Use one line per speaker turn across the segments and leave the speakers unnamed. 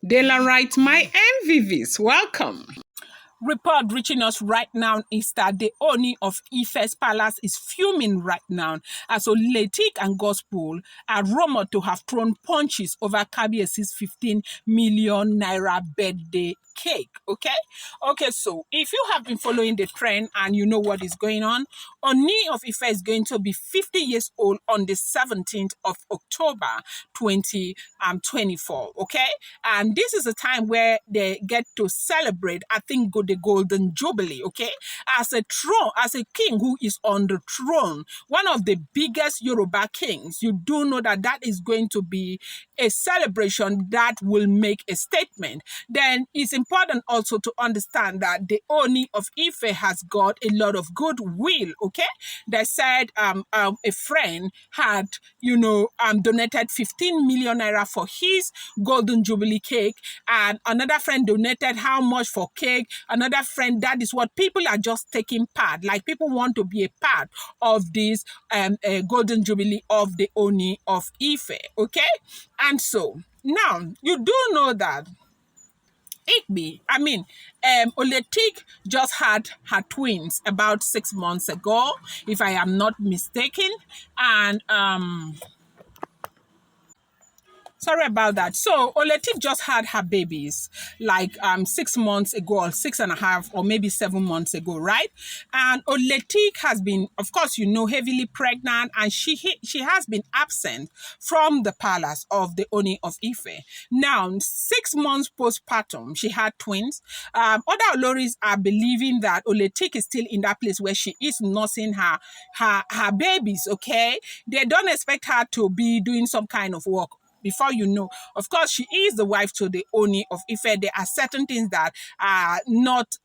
Daylight, my MVVs, welcome.
Report reaching us right now is that the Ooni of Ife's palace is fuming right now, as Oletik and Gospel are rumored to have thrown punches over Kabiesi's 15 million naira birthday cake. Okay, so if you have been following the trend and you know what is going on, Ooni of Ife is going to be 50 years old on the 17th of October 2024. Okay, and this is a time where they get to celebrate, I think, the golden jubilee. Okay, as a king who is on the throne, one of the biggest Yoruba kings, you do know that that is going to be a celebration that will make a statement. Then it's important also to understand that the Ooni of Ife has got a lot of goodwill. Okay, they said a friend had donated 15 million naira for his golden jubilee cake, and another friend donated how much for cake. Another friend, that is what people are just taking part. Like, people want to be a part of this golden jubilee of the Ooni of Ife. Okay, and so now you do know that Oletik just had her twins about 6 months ago, if I am not mistaken, and sorry about that. So Oletik just had her babies like 6 months ago, or 6.5, or maybe 7 months ago, right? And Oletik has been, of course, heavily pregnant, and she has been absent from the palace of the Ooni of Ife. Now, 6 months postpartum, she had twins. Other Oloris are believing that Oletik is still in that place where she is nursing her babies. Okay, they don't expect her to be doing some kind of work. Before you know, of course, she is the wife to the Ooni of Ife. There are certain things that are not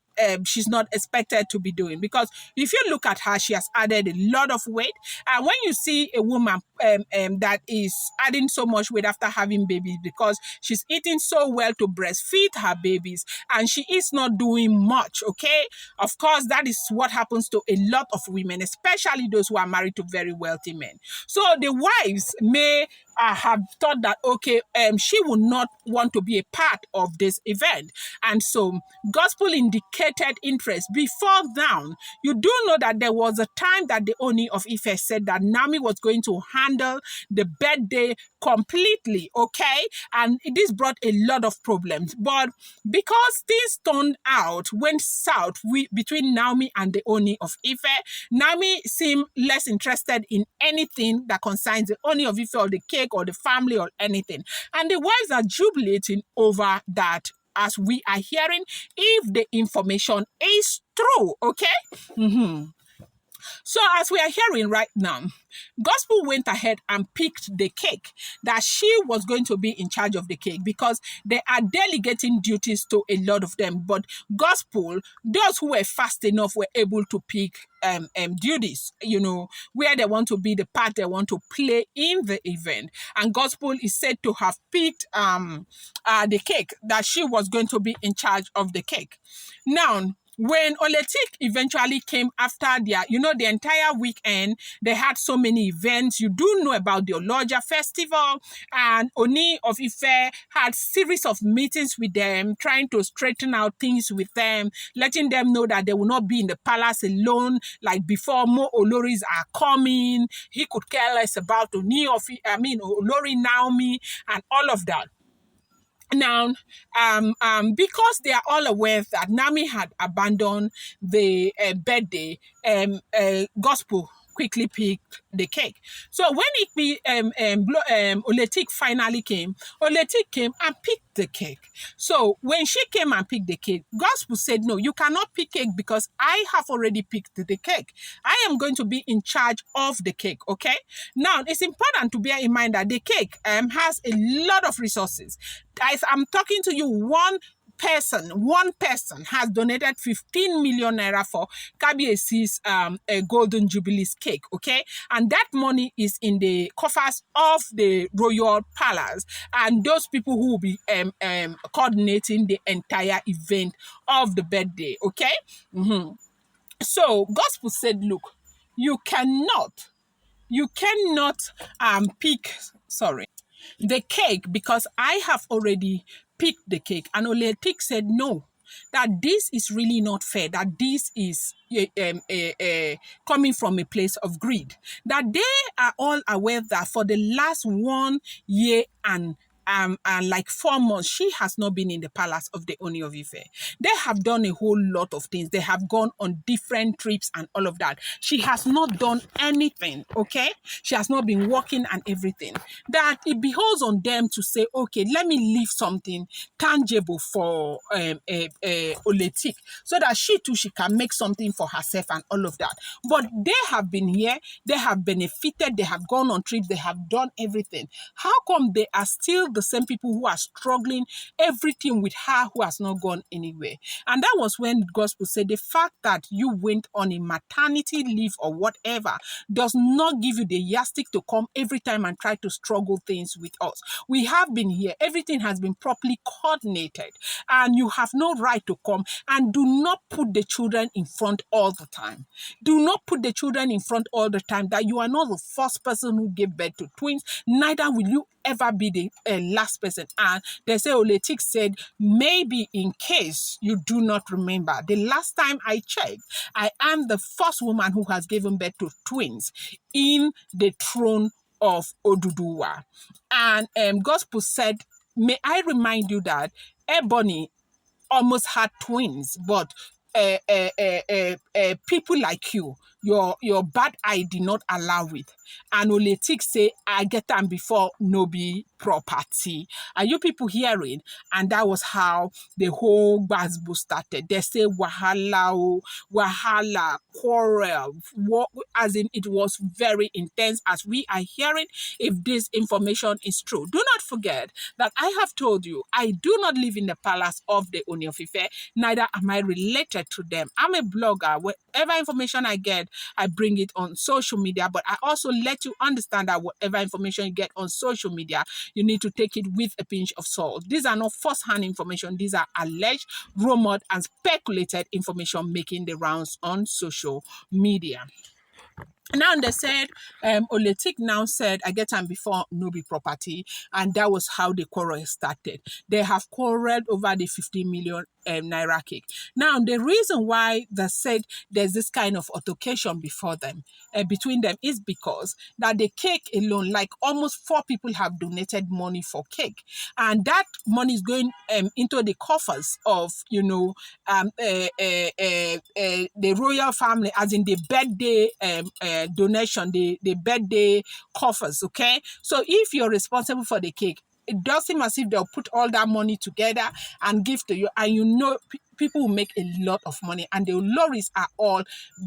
she's not expected to be doing, because if you look at her, she has added a lot of weight. And when you see a woman that is adding so much weight after having babies, because she's eating so well to breastfeed her babies, and she is not doing much, okay? Of course, that is what happens to a lot of women, especially those who are married to very wealthy men. So the wives may have thought that, okay, she would not want to be a part of this event. And so Gospel indicated interest. Before now, you do know that there was a time that the Ooni of Ife said that Naomi was going to handle the birthday completely, okay? And this brought a lot of problems. But because things went south between Naomi and the Ooni of Ife, Naomi seemed less interested in anything that concerns the Ooni of Ife or the cake or the family or anything. And the wives are jubilating over that, as we are hearing, if the information is true, okay? So as we are hearing right now, Gospel went ahead and picked the cake, that she was going to be in charge of the cake, because they are delegating duties to a lot of them. But Gospel, those who were fast enough, were able to pick duties, where they want to be, the part they want to play in the event. And Gospel is said to have picked the cake, that she was going to be in charge of the cake. Now, when Oletik eventually came after the entire weekend, they had so many events. You do know about the Oloja festival, and Ooni of Ife had series of meetings with them, trying to straighten out things with them, letting them know that they will not be in the palace alone like before. More Oloris are coming. He could care less about Olori Naomi and all of that. Now, because they are all aware that Naomi had abandoned the birthday, Gospel quickly picked the cake. So when Oletik finally came, Oletik came and picked the cake. So when she came and picked the cake, Gospel said, no, you cannot pick cake, because I have already picked the cake. I am going to be in charge of the cake, okay? Now, it's important to bear in mind that the cake has a lot of resources. As I'm talking to you, one person has donated 15 million naira for Kabiesi's golden jubilee's cake, okay? And that money is in the coffers of the royal palace, and those people who will be coordinating the entire event of the birthday, okay? So Gospel said, look, you cannot pick the cake, because I have already picked the cake. And Oletik said no, that this is really not fair, that this is coming from a place of greed. That they are all aware that for the last 1 year and like 4 months, she has not been in the palace of the Ooni of Ife. They have done a whole lot of things. They have gone on different trips and all of that. She has not done anything, okay? She has not been working and everything. That it beholds on them to say, okay, let me leave something tangible for Oletik, so that she can make something for herself and all of that. But they have been here, they have benefited, they have gone on trips, they have done everything. How come they are still the same people who are struggling everything with her, who has not gone anywhere? And that was when gospel said the fact that you went on a maternity leave or whatever does not give you the yardstick to come every time and try to struggle things with us. We have been here, everything has been properly coordinated, and you have no right to come. And do not put the children in front all the time. Do not put the children in front all the time, that you are not the first person who gave birth to twins, neither will you ever be the last person. And they say Oletik said, maybe in case you do not remember, the last time I checked, I am the first woman who has given birth to twins in the throne of Oduduwa. And gospel said, may I remind you that Ebony almost had twins, but people like your bad eye did not allow it. And Oletik say, I get them before no be property. Are you people hearing? And that was how the whole Basbo started. They say wahala, quarrel, as in it was very intense, as we are hearing, if this information is true. Do not forget that I have told you, I do not live in the palace of the Ooni of Ife, neither am I related to them. I'm a blogger. Whatever information I get, I bring it on social media, but I also let you understand that whatever information you get on social media, you need to take it with a pinch of salt. These are not first-hand information. These are alleged, rumored, and speculated information making the rounds on social media. Now they said, Oletik now said, I get time before no be property, and that was how the quarrel started. They have quarreled over the 50 million naira cake. Now the reason why they said there's this kind of altercation before them, between them, is because that the cake alone, like almost 4 people have donated money for cake, and that money is going into the coffers of the royal family, as in the birthday donation, the birthday coffers, okay? So if you're responsible for the cake, it does seem as if they'll put all that money together and give to you, and people will make a lot of money, and the Oloris are all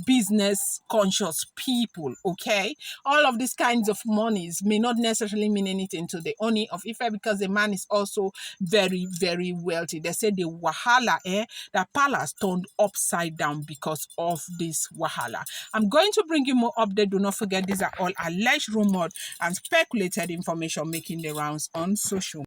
business conscious people, okay? All of these kinds of monies may not necessarily mean anything to the Ooni of Ife, because the man is also very, very wealthy. They say the wahala, the palace turned upside down because of this wahala. I'm going to bring you more update. Do not forget, these are all alleged, rumored, and speculated information making the rounds on social